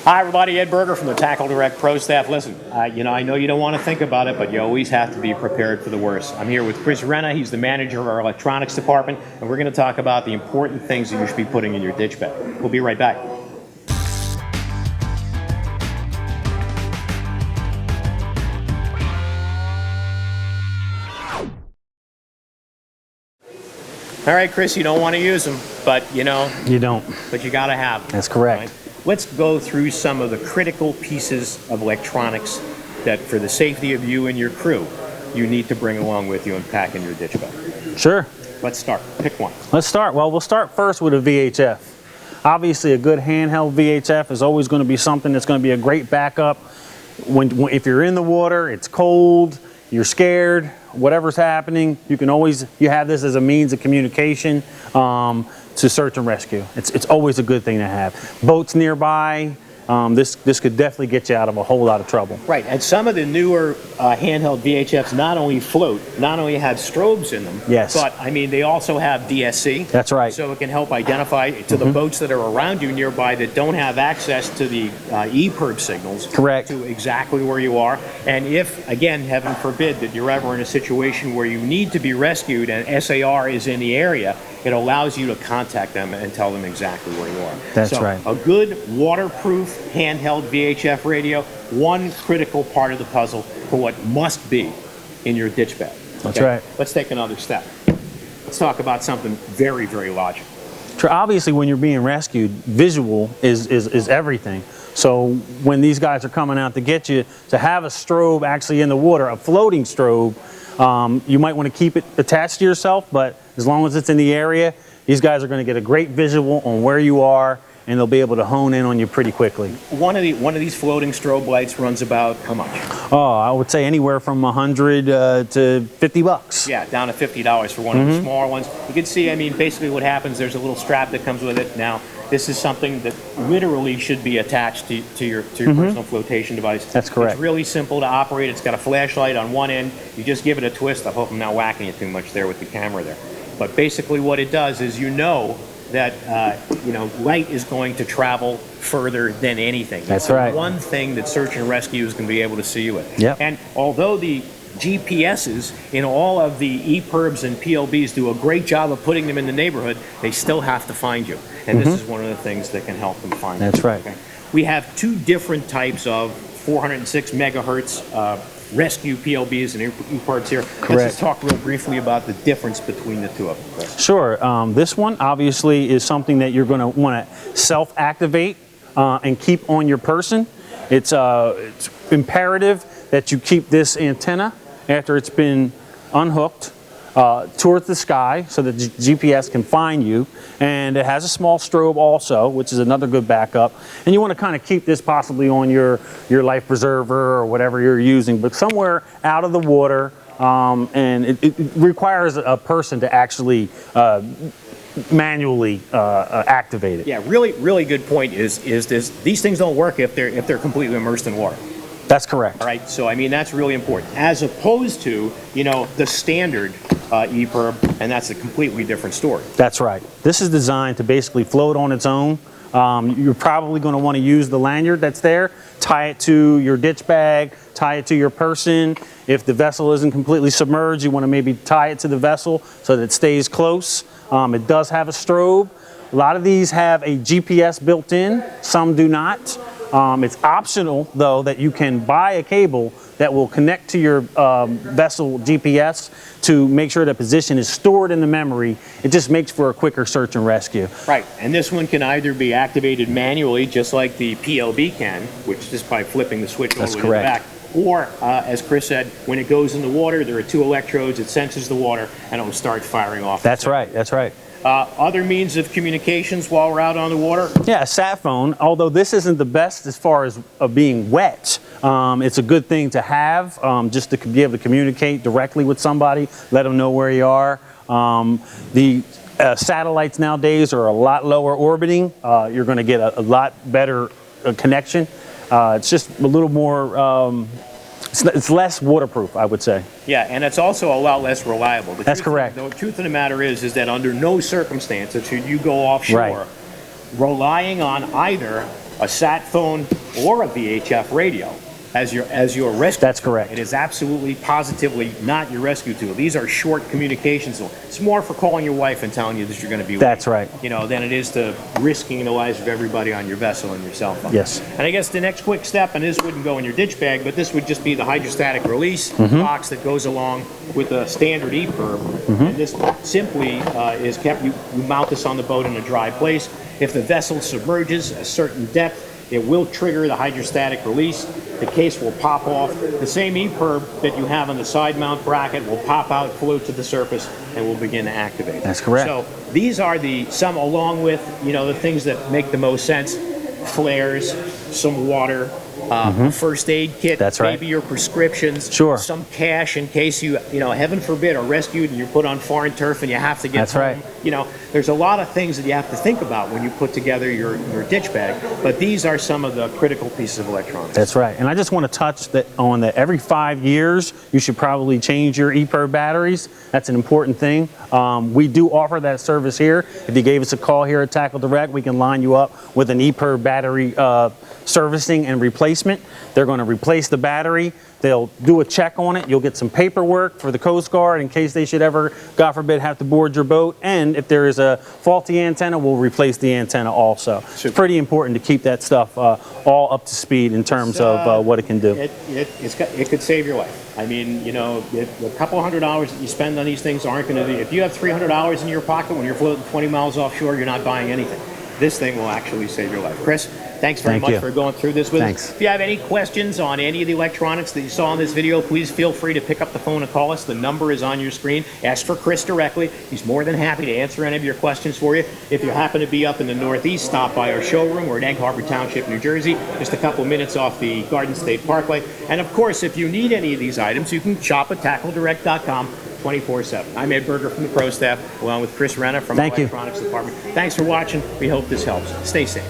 Hi everybody, Ed Berger from the TackleDirect Pro Staff. Listen, I know you don't want to think about it, but you always have to be prepared for the worst. I'm here with Renna. He's the manager of our electronics department, and we're going to talk about the important things that you should be putting in your ditch bed. We'll be right back. All right, Chris, you don't want to use them, but you don't. But you got to have them. That's correct. Right? Let's go through some of the critical pieces of electronics that, for the safety of you and your crew, you need to bring along with you and pack in your ditch bed. Sure. Let's start. Pick one. Let's start. Well, we'll start first with a VHF. Obviously, a good handheld VHF is always going to be something that's going to be a great backup. If you're in the water, it's cold, you're scared, whatever's happening, you have this as a means of communication to search and rescue. It's always a good thing to have. Boats nearby, this could definitely get you out of a whole lot of trouble. Right, and some of the newer handheld VHFs not only float, not only have strobes in them, yes, but I mean they also have DSC. That's right. So it can help identify to the boats that are around you nearby that don't have access to the EPIRB signals. Correct. To exactly where you are. And if, again, heaven forbid, that you're ever in a situation where you need to be rescued and SAR is in the area, it allows you to contact them and tell them exactly where you are. That's right. A good waterproof handheld VHF radio, one critical part of the puzzle for what must be in your ditch bed. That's right. Let's take another step. Let's talk about something very, very logical. Obviously, when you're being rescued, visual is everything. So when these guys are coming out to get you, to have a strobe actually in the water, a floating strobe, you might want to keep it attached to yourself, but as long as it's in the area, these guys are going to get a great visual on where you are, and they'll be able to hone in on you pretty quickly. One of these floating strobe lights runs about how much? Oh, I would say anywhere from $100 to $50. Yeah, down to $50 for one of the smaller ones. You can see, I mean, basically what happens, there's a little strap that comes with it. Now, this is something that literally should be attached to your personal flotation device. That's correct. It's really simple to operate. It's got a flashlight on one end. You just give it a twist. I hope I'm not whacking you too much there with the camera there. But basically what it does is that light is going to travel further than anything. That's right. One thing that search and rescue is going to be able to see you with. Yep. And although the GPSs in all of the EPIRBs and PLBs do a great job of putting them in the neighborhood, they still have to find you. And this is one of the things that can help them find you. That's right. Okay? We have two different types of 406 megahertz rescue PLBs and EPIRBs here. Correct. Let's just talk real briefly about the difference between the two of them, Chris. Sure. This one obviously is something that you're going to want to self-activate and keep on your person. It's imperative that you keep this antenna after it's been unhooked towards the sky so that the GPS can find you. And it has a small strobe also, which is another good backup. And you want to kind of keep this possibly on your life preserver or whatever you're using, but somewhere out of the water. And it requires a person to actually manually activate it. Yeah, really good point is this: these things don't work if they're completely immersed in water. That's correct. All right, so I mean that's really important, as opposed to the standard EPIRB, and that's a completely different story. That's right. This is designed to basically float on its own. You're probably going to want to use the lanyard that's there, tie it to your ditch bag, tie it to your person. If the vessel isn't completely submerged, you want to maybe tie it to the vessel so that it stays close. It does have a strobe. A lot of these have a GPS built in, some do not. It's optional, though, that you can buy a cable that will connect to your vessel GPS to make sure the position is stored in the memory. It just makes for a quicker search and rescue. Right, and this one can either be activated manually, just like the PLB can, which is by flipping the switch all the way to the back. Or, as Chris said, when it goes in the water, there are two electrodes, it senses the water, and it will start firing off. That's right, that's right. Other means of communications while we're out on the water? Yeah, a sat phone, although this isn't the best as far as being wet. It's a good thing to have just to be able to communicate directly with somebody, let them know where you are. The satellites nowadays are a lot lower orbiting. You're going to get a lot better connection. It's just a little more It's less waterproof, I would say. Yeah, and it's also a lot less reliable. That's correct. The truth of the matter is that under no circumstances should you go offshore relying on either a sat phone or a VHF radio as your rescue. That's correct. It is absolutely, positively not your rescue tool. These are short communications tools. It's more for calling your wife and telling you that you're going to be late. That's right. You know, than it is to risking the lives of everybody on your vessel and your cell phone. Yes. And I guess the next quick step, and this wouldn't go in your ditch bag, but this would just be the hydrostatic release box that goes along with a standard EPIRB. And this simply is kept, you mount this on the boat in a dry place. If the vessel submerges a certain depth, it will trigger the hydrostatic release. The case will pop off. The same EPIRB that you have on the side mount bracket will pop out, float to the surface, and will begin to activate. That's correct. So these are some, along with, you know, the things that make the most sense: flares, some water, a first aid kit. That's right. Maybe your prescriptions. Sure. Some cash in case you know, heaven forbid, are rescued and you're put on foreign turf and you have to get That's home. right. You know, there's a lot of things that you have to think about when you put together your ditch bag, but these are some of the critical pieces of electronics. That's right. And I just want to touch on that every 5 years, you should probably change your EPIRB batteries. That's an important thing. We do offer that service here. If you gave us a call here at TackleDirect, we can line you up with an EPIRB battery servicing and replacement. They're going to replace the battery. They'll do a check on it. You'll get some paperwork for the Coast Guard in case they should ever, God forbid, have to board your boat. And if there is a faulty antenna, we'll replace the antenna also. It's pretty important to keep that stuff all up to speed in terms of what it can do. It could save your life. I mean, you know, a couple $100s that you spend on these things aren't going to be, if you have $300 in your pocket when you're floating 20 miles offshore, you're not buying anything. This thing will actually save your life. Chris, thanks very much for going through this with us. If you have any questions on any of the electronics that you saw in this video, please feel free to pick up the phone and call us. The number is on your screen. Ask for Chris directly. He's more than happy to answer any of your questions for you. If you happen to be up in the Northeast, stop by our showroom. We're in Egg Harbor Township, New Jersey, just a couple minutes off the Garden State Parkway. And of course, if you need any of these items, you can shop at TackleDirect.com 24/7. I'm Ed Berger from the Pro Staff, along with Chris Renna from the Electronics Department. Thanks for watching. We hope this helps. Stay safe.